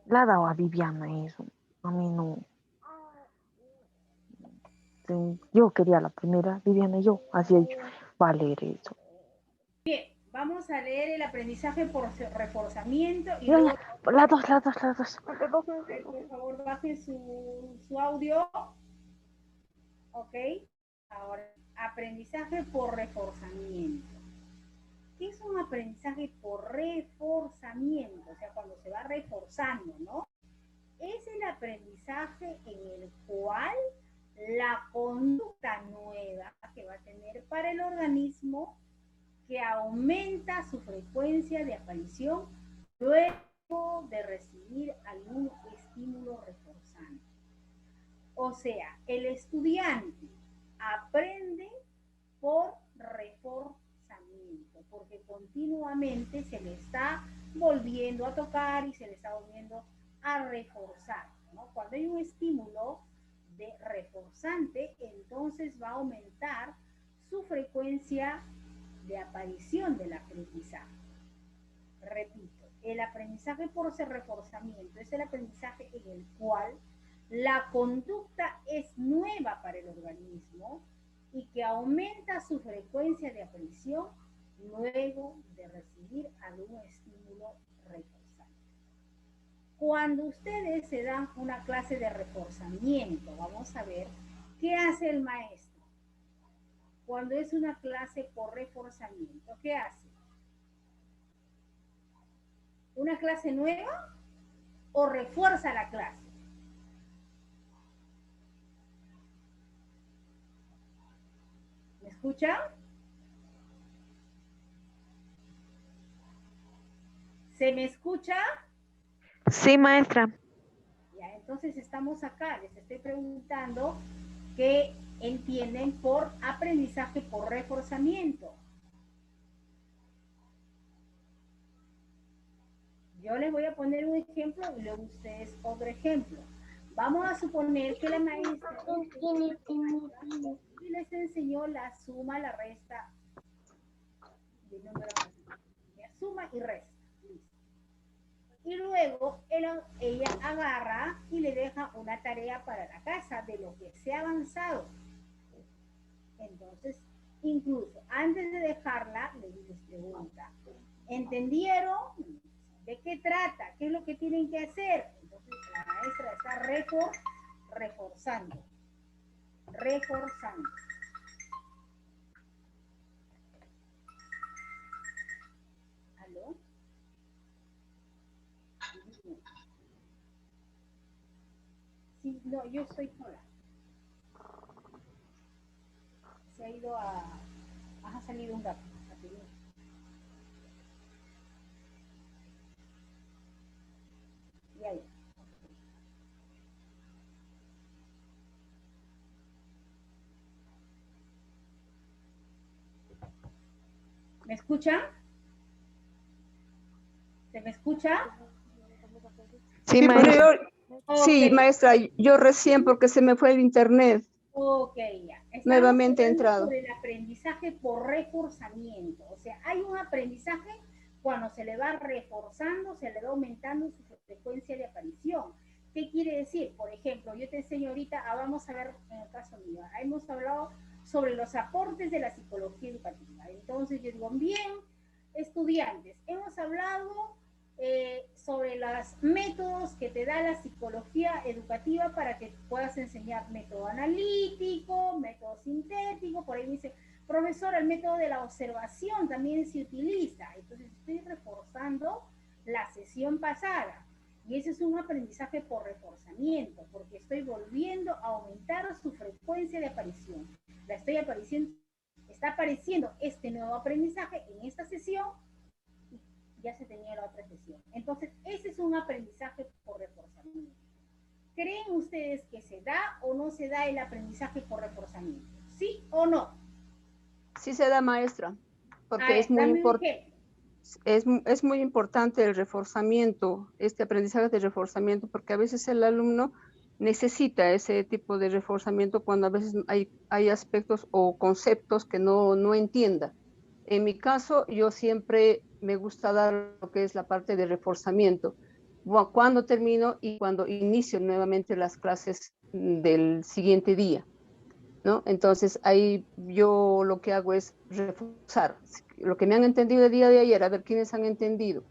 Le ha dado a Viviana eso. A mí no. Sí, yo quería la primera, Viviana y yo. Así he dicho, va a leer eso. Bien, vamos a leer el aprendizaje por reforzamiento y Ya, ya, luego, las dos, las dos, las dos. por favor, bajen su audio. Ok. Ahora, aprendizaje por reforzamiento. ¿Qué es un aprendizaje por reforzamiento? O sea, cuando se va reforzando, ¿no? Es el aprendizaje en el cual la conducta nueva que va a tener para el organismo que aumenta su frecuencia de aparición luego de recibir algún estímulo reforzante. O sea, el estudiante aprende por reforzamiento, porque continuamente se le está volviendo a tocar y se le está volviendo a reforzar, ¿no? Cuando hay un estímulo de reforzante, entonces va a aumentar su frecuencia de aparición del aprendizaje. Repito, el aprendizaje por reforzamiento es el aprendizaje en el cual la conducta es nueva para el organismo y que aumenta su frecuencia de aparición luego de recibir algún estímulo reforzante. Cuando ustedes se dan una clase de reforzamiento, vamos a ver qué hace el maestro. Cuando es una clase por reforzamiento, ¿qué hace? ¿Una clase nueva o refuerza la clase? ¿Me escuchan? ¿Se me escucha? Sí, maestra. Ya, entonces estamos acá. Les estoy preguntando qué entienden por aprendizaje por reforzamiento. Yo les voy a poner un ejemplo y luego ustedes otro ejemplo. Vamos a suponer que la maestra y les enseñó la suma, la resta de números. Suma y resta. Y luego ella agarra y le deja una tarea para la casa de lo que se ha avanzado. Entonces, incluso antes de dejarla, les pregunta, ¿entendieron? ¿De qué trata? ¿Qué es lo que tienen que hacer? Entonces, la maestra está reforzando, reforzando. ¿Aló? Sí, no, yo estoy sola. Se ha ido a... Ha salido un gato. Y ahí. ¿Me escuchan? ¿Se me escucha? Sí, Sí, pero maestra. sí, Ok, maestra, yo recién porque se me fue el internet, ok, ya. Estábamos nuevamente he hablando entrado. sobre el aprendizaje por reforzamiento. O sea, hay un aprendizaje cuando se le va reforzando, se le va aumentando su frecuencia de aparición. ¿Qué quiere decir? Por ejemplo, yo te enseño ahorita, vamos a ver en el caso mío, hemos hablado sobre los aportes de la psicología educativa. Entonces yo digo, bien, estudiantes, hemos hablado sobre los métodos que te da la psicología educativa para que puedas enseñar método analítico, método sintético, por ahí dice, profesor, el método de la observación también se utiliza. Entonces estoy reforzando la sesión pasada. Y ese es un aprendizaje por reforzamiento, porque estoy volviendo a aumentar su frecuencia de aparición. La estoy apareciendo, está apareciendo este nuevo aprendizaje en esta sesión y ya se tenía la otra sesión. Entonces, ese es un aprendizaje por reforzamiento. ¿Creen ustedes que se da o no se da el aprendizaje por reforzamiento? ¿Sí o no? Sí se da, maestra, A porque ver, dame un ejemplo. es muy importante el reforzamiento, este aprendizaje de reforzamiento, porque a veces el alumno necesita ese tipo de reforzamiento cuando a veces hay aspectos o conceptos que no entienda. En mi caso, yo siempre me gusta dar lo que es la parte de reforzamiento, cuando termino y cuando inicio nuevamente las clases del siguiente día, ¿no? Entonces ahí yo lo que hago es reforzar lo que me han entendido el día de ayer, a ver quiénes han entendido.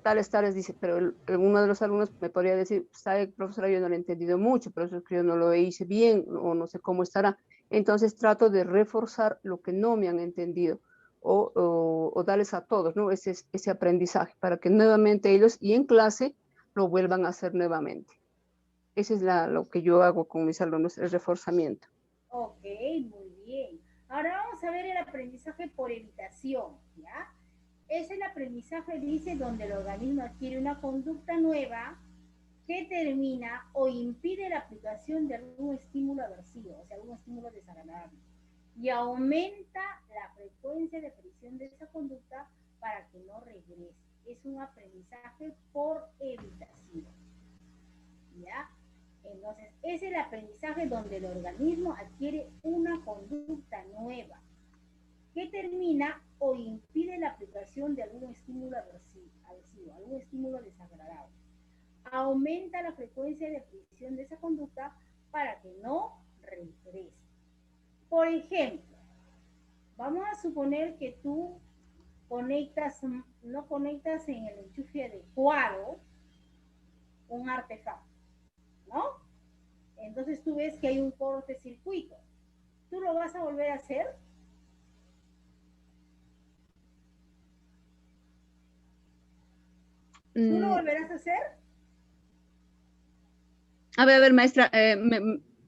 Tales, dice, pero uno de los alumnos me podría decir, sabe, profesora, yo no lo he entendido mucho, pero eso es que yo no lo hice bien o no sé cómo estará. Entonces trato de reforzar lo que no me han entendido o darles a todos, ¿no? Ese aprendizaje para que nuevamente ellos y en clase lo vuelvan a hacer nuevamente. Ese es lo que yo hago con mis alumnos, el reforzamiento. Ok, muy bien. Ahora vamos a ver el aprendizaje por evitación, ¿ya? Es el aprendizaje, dice, donde el organismo adquiere una conducta nueva que termina o impide la aplicación de algún estímulo aversivo, o sea, algún estímulo desagradable, y aumenta la frecuencia de aparición de esa conducta para que no regrese. Es un aprendizaje por evitación, ¿ya? Entonces, es el aprendizaje donde el organismo adquiere una conducta nueva que termina o impide la aplicación de algún estímulo aversivo, algún estímulo desagradable. Aumenta la frecuencia de aparición de esa conducta para que no regrese. Por ejemplo, vamos a suponer que tú no conectas en el enchufe adecuado un artefacto, ¿no? Entonces tú ves que hay un cortocircuito. ¿Tú lo vas a volver a hacer? ¿Tú lo volverás a hacer? A ver, maestra,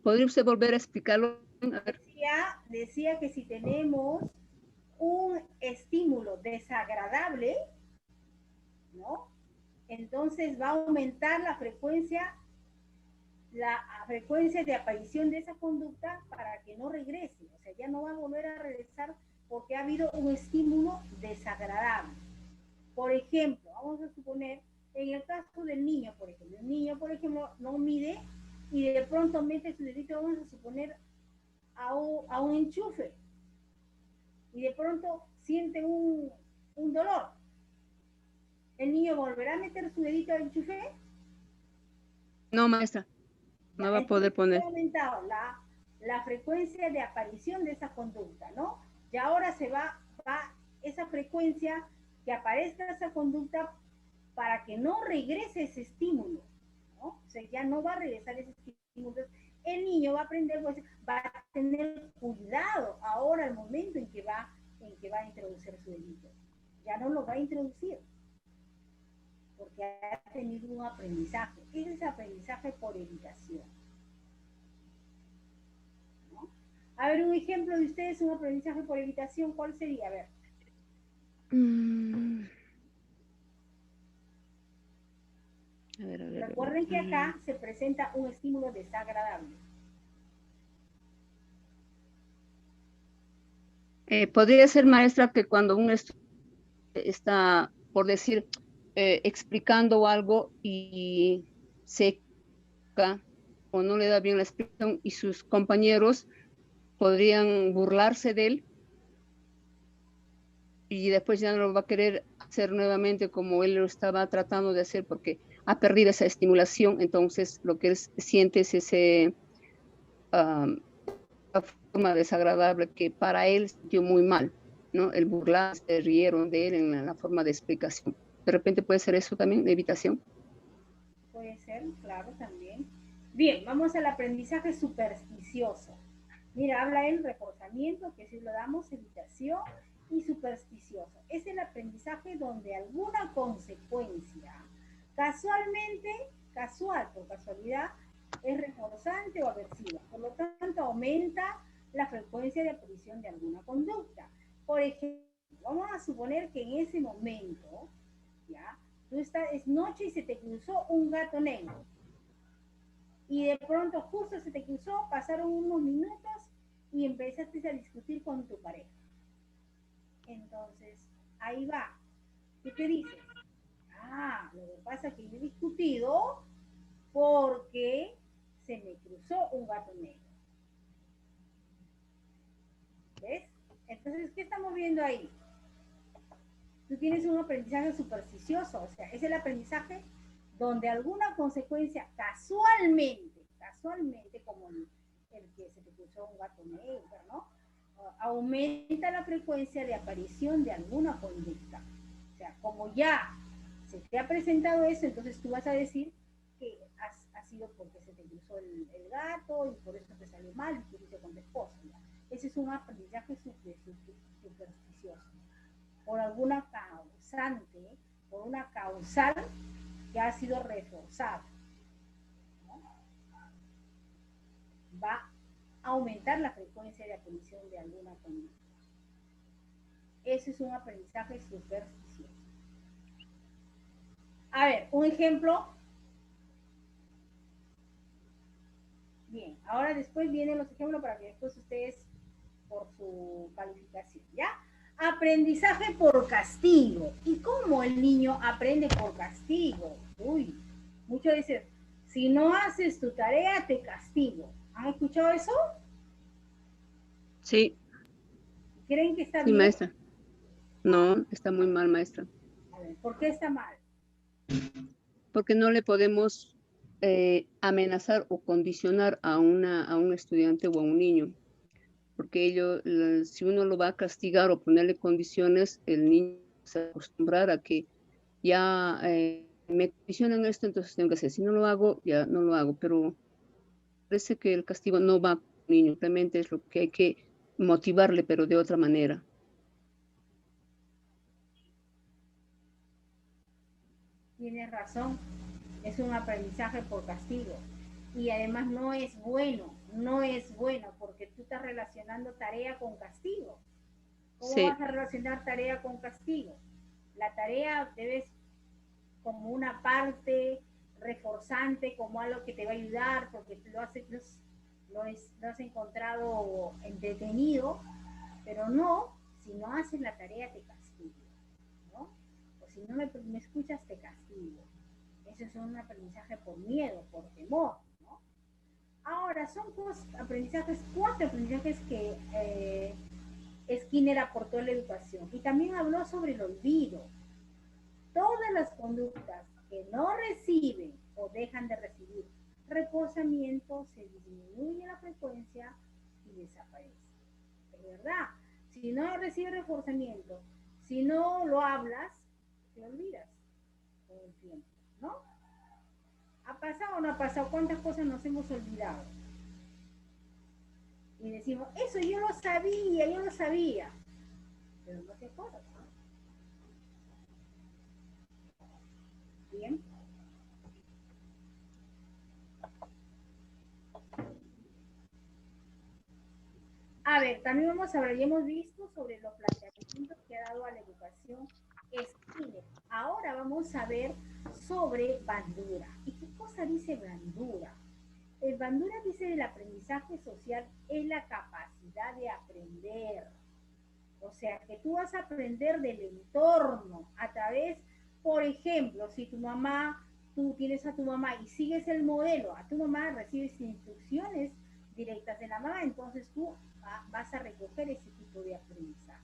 ¿podría usted volver a explicarlo? A ver. Decía que si tenemos un estímulo desagradable, ¿no? Entonces va a aumentar la frecuencia de aparición de esa conducta para que no regrese, o sea, ya no va a volver a regresar porque ha habido un estímulo desagradable. Por ejemplo, vamos a suponer, en el caso del niño, por ejemplo, el niño, por ejemplo, no mide y de pronto mete su dedito, vamos a suponer, a un enchufe y de pronto siente un dolor. ¿El niño volverá a meter su dedito al enchufe? No, maestra, no va a poder poner. Ha aumentado la frecuencia de aparición de esa conducta, ¿no? Y ahora va esa frecuencia que aparezca esa conducta para que no regrese ese estímulo, ¿no? O sea, ya no va a regresar ese estímulo. El niño va a aprender, pues, va a tener cuidado ahora al momento en que va a introducir su dedito. Ya no lo va a introducir porque ha tenido un aprendizaje. Ese es aprendizaje por evitación. ¿No? A ver, un ejemplo de ustedes, un aprendizaje por evitación, ¿cuál sería? A ver. A ver. Recuerden que acá se presenta un estímulo desagradable. Podría ser, maestra, que cuando un estudiante está, por decir, explicando algo y se o no le da bien la explicación y sus compañeros podrían burlarse de él y después ya no lo va a querer hacer nuevamente como él lo estaba tratando de hacer porque ha perdido esa estimulación, entonces lo que él siente es ese forma desagradable que para él sintió muy mal, ¿no? El burlar, se rieron de él en la forma de explicación. De repente puede ser eso también, de evitación. Puede ser, claro, también. Bien, vamos al aprendizaje supersticioso. Mira, habla el reforzamiento, que si lo damos, evitación y supersticioso. Es el aprendizaje donde alguna consecuencia, casual, por casualidad, es reforzante o aversiva. Por lo tanto, aumenta la frecuencia de aparición de alguna conducta. Por ejemplo, vamos a suponer que en ese momento, ¿ya? Es noche y se te cruzó un gato negro. Y de pronto justo se te cruzó, pasaron unos minutos y empezaste a discutir con tu pareja. Entonces, ahí va. ¿Qué te dices? Lo que pasa es que yo he discutido porque se me cruzó un gato negro. ¿Ves? Entonces, ¿qué estamos viendo ahí? Tú tienes un aprendizaje supersticioso, o sea, es el aprendizaje donde alguna consecuencia casualmente, como el que se te cruzó un gato negro, ¿no? Aumenta la frecuencia de aparición de alguna conducta. O sea, como ya se te ha presentado eso, entonces tú vas a decir que ha sido porque se te cruzó el gato y por eso te salió mal y tuviste con tu esposa. Ese es un aprendizaje supersticioso. Por alguna causante, por una causal que ha sido reforzada, ¿no? Va a aumentar la frecuencia de aparición de alguna conducta. Ese es un aprendizaje supersticioso. A ver, un ejemplo. Bien, ahora después vienen los ejemplos para que después ustedes, por su calificación, ¿ya? Aprendizaje por castigo. ¿Y cómo el niño aprende por castigo? Uy, muchos dicen, si no haces tu tarea, te castigo. ¿Han escuchado eso? Sí, ¿Creen que está sí, bien? maestra. No, está muy mal, maestra. A ver, ¿por qué está mal? Porque no le podemos amenazar o condicionar a un estudiante o a un niño. Porque si uno lo va a castigar o ponerle condiciones, el niño se va a acostumbrar a que ya me condicionan esto, entonces tengo que hacer. Si no lo hago, ya no lo hago. Pero parece que el castigo no va con el niño, realmente es lo que hay que motivarle, pero de otra manera. Tienes razón, es un aprendizaje por castigo. Y además no es bueno, porque tú estás relacionando tarea con castigo. ¿Cómo Sí, vas a relacionar tarea con castigo? La tarea debes como una parte reforzante, como algo que te va a ayudar, porque lo has encontrado entretenido, pero no, si no haces la tarea te castigo, ¿no? O si no me escuchas te castigo. Eso es un aprendizaje por miedo, por temor, ¿no? Ahora, son cuatro aprendizajes que Skinner aportó a la educación. Y también habló sobre el olvido. Todas las conductas que no reciben o dejan de recibir reforzamiento, se disminuye la frecuencia y desaparece. Es verdad. Si no recibes reforzamiento, si no lo hablas, te olvidas con el tiempo, ¿no? ¿Ha pasado o no ha pasado? ¿Cuántas cosas nos hemos olvidado? Y decimos, eso yo lo sabía. Pero no sé cosas, ¿no? Bien. A ver, también vamos a ver, ya hemos visto sobre los planteamientos que ha dado a la educación Skinner. Ahora vamos a ver sobre Bandura. ¿Y qué cosa dice Bandura? El Bandura dice el aprendizaje social es la capacidad de aprender. O sea, que tú vas a aprender del entorno a través, por ejemplo, si tú tienes a tu mamá y sigues el modelo, a tu mamá recibes instrucciones directas de la mamá, entonces tú vas a recoger ese tipo de aprendizaje.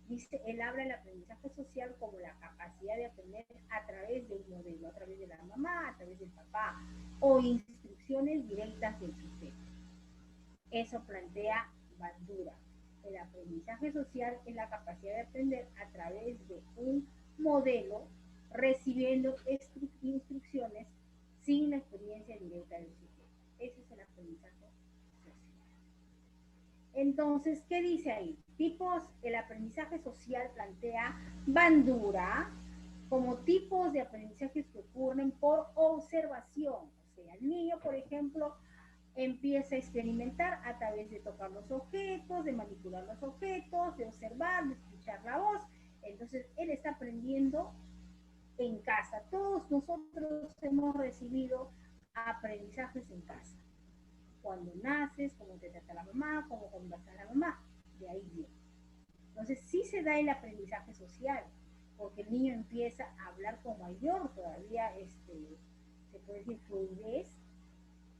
Dice, él habla del aprendizaje social como la capacidad de aprender a través de un modelo, a través de la mamá, a través del papá, o instrucciones directas del sujeto. Eso plantea Bandura. El aprendizaje social es la capacidad de aprender a través de un modelo, recibiendo instrucciones sin la experiencia directa del sujeto. Ese es el aprendizaje social. Entonces, ¿qué dice ahí? El aprendizaje social plantea Bandura como tipos de aprendizajes que ocurren por observación. O sea, el niño, por ejemplo, empieza a experimentar a través de tocar los objetos, de manipular los objetos, de observar, de escuchar la voz. Entonces, él está aprendiendo en casa. Todos nosotros hemos recibido aprendizajes en casa. Cuando naces, cómo te trata la mamá, cómo conversa la mamá, de ahí viene. Entonces, sí se da el aprendizaje social, porque el niño empieza a hablar con mayor todavía, se puede decir, fluidez,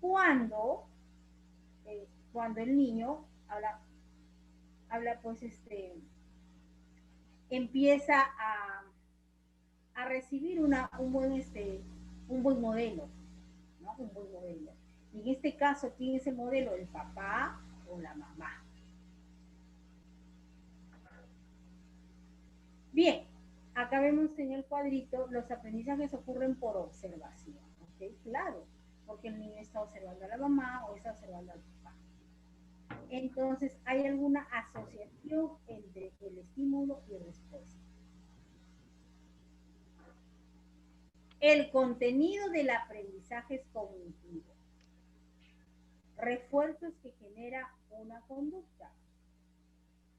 cuando el niño habla pues empieza a recibir un buen modelo, ¿no? Un buen modelo. Y en este caso, ¿quién es el modelo? ¿El papá o la mamá? Bien, acá vemos en el cuadrito, los aprendizajes ocurren por observación, ¿ok? Claro, porque el niño está observando a la mamá o está observando al papá. Entonces, ¿hay alguna asociación entre el estímulo y respuesta? El contenido del aprendizaje es cognitivo. Refuerzos que genera una conducta.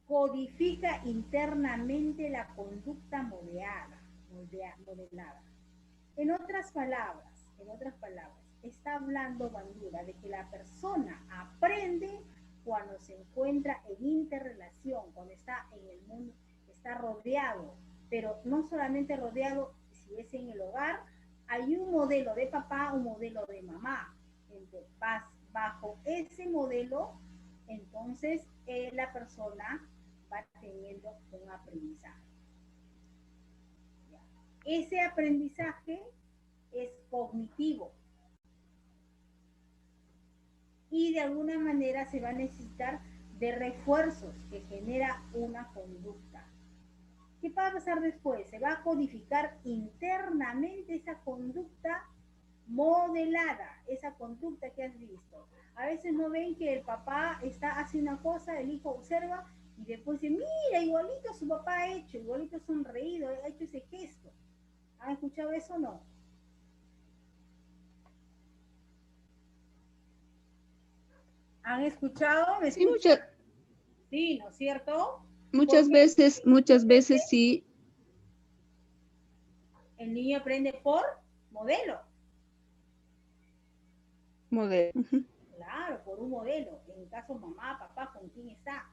Codifica internamente la conducta modelada. En otras palabras, está hablando Bandura de que la persona aprende cuando se encuentra en interrelación, cuando está en el mundo, está rodeado, pero no solamente rodeado, si es en el hogar, hay un modelo de papá, un modelo de mamá. Entonces, bajo ese modelo, entonces la persona va teniendo un aprendizaje. Ese aprendizaje es cognitivo y de alguna manera se va a necesitar de refuerzos que genera una conducta. ¿Qué va a pasar después? Se va a codificar internamente esa conducta modelada, esa conducta que has visto. A veces no ven que el papá hace una cosa, el hijo observa y después dice, mira, igualito su papá ha hecho, igualito sonreído, ha hecho ese gesto. ¿Han escuchado eso o no? ¿Han escuchado? ¿Me Sí, escuchan? Sí, ¿no es cierto? muchas veces sí. El niño aprende por modelo. Modelo. Claro, por un modelo. En el caso mamá, papá, ¿con quién está?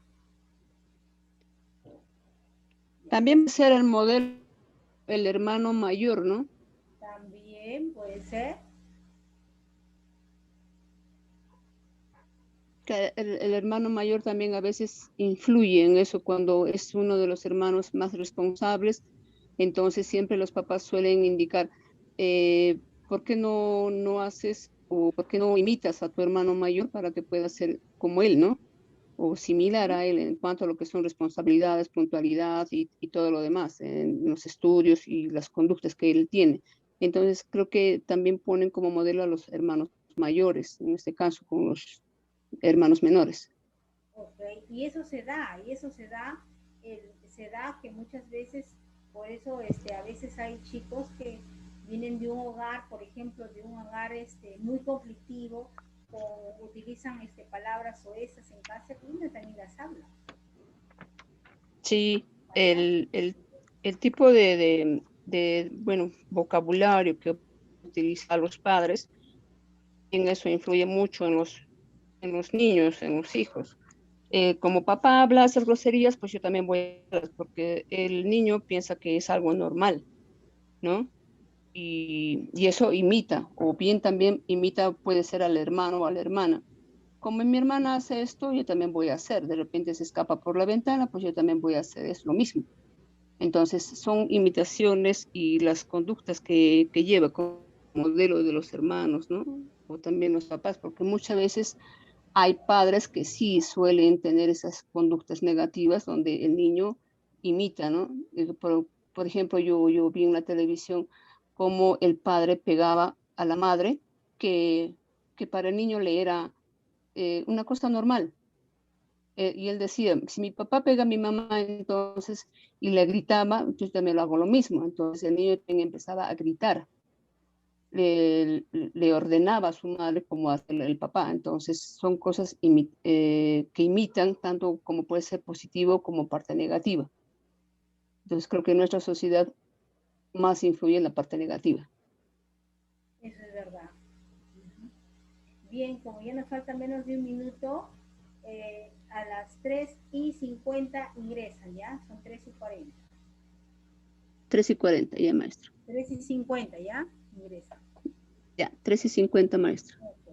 También ser el modelo, el hermano mayor, ¿no? También puede ser. Que el hermano mayor también a veces influye en eso cuando es uno de los hermanos más responsables. Entonces siempre los papás suelen indicar, ¿por qué no haces o por qué no imitas a tu hermano mayor para que puedas ser como él, ¿no? O similar a él en cuanto a lo que son responsabilidades, puntualidad y todo lo demás, en los estudios y las conductas que él tiene. Entonces creo que también ponen como modelo a los hermanos mayores, en este caso con los hermanos menores. Okay. Y eso se da que muchas veces, por eso a veces hay chicos que vienen de un hogar, por ejemplo, de un hogar muy conflictivo, o utilizan palabras soezas en casa, y uno también las habla. Sí, el tipo de bueno, vocabulario que utilizan los padres, en eso influye mucho en los niños, en los hijos. Como papá habla esas groserías, pues yo también voy a hablar, porque el niño piensa que es algo normal, ¿no? Y eso imita, o bien también imita, puede ser al hermano o a la hermana. Como mi hermana hace esto, yo también voy a hacer. De repente se escapa por la ventana, pues yo también voy a hacer es lo mismo. Entonces son imitaciones y las conductas que lleva como modelo de los hermanos, ¿no? O también los papás, porque muchas veces hay padres que sí suelen tener esas conductas negativas donde el niño imita, ¿no? Por ejemplo, yo vi en la televisión cómo el padre pegaba a la madre, que para el niño le era una cosa normal. Y él decía, si mi papá pega a mi mamá, entonces, y le gritaba, yo también lo hago lo mismo. Entonces el niño también empezaba a gritar. Le ordenaba a su madre como hace el papá. Entonces son cosas que imitan tanto como puede ser positivo como parte negativa. Entonces creo que en nuestra sociedad más influye en la parte negativa. Eso es verdad. Bien, como ya nos falta menos de un minuto, a las 3:50 ingresan, ¿ya? Son 3:40. 3:40, ya, maestro. 3:50, ¿ya? Ingresan. Ya, 3:50, maestro. Ok.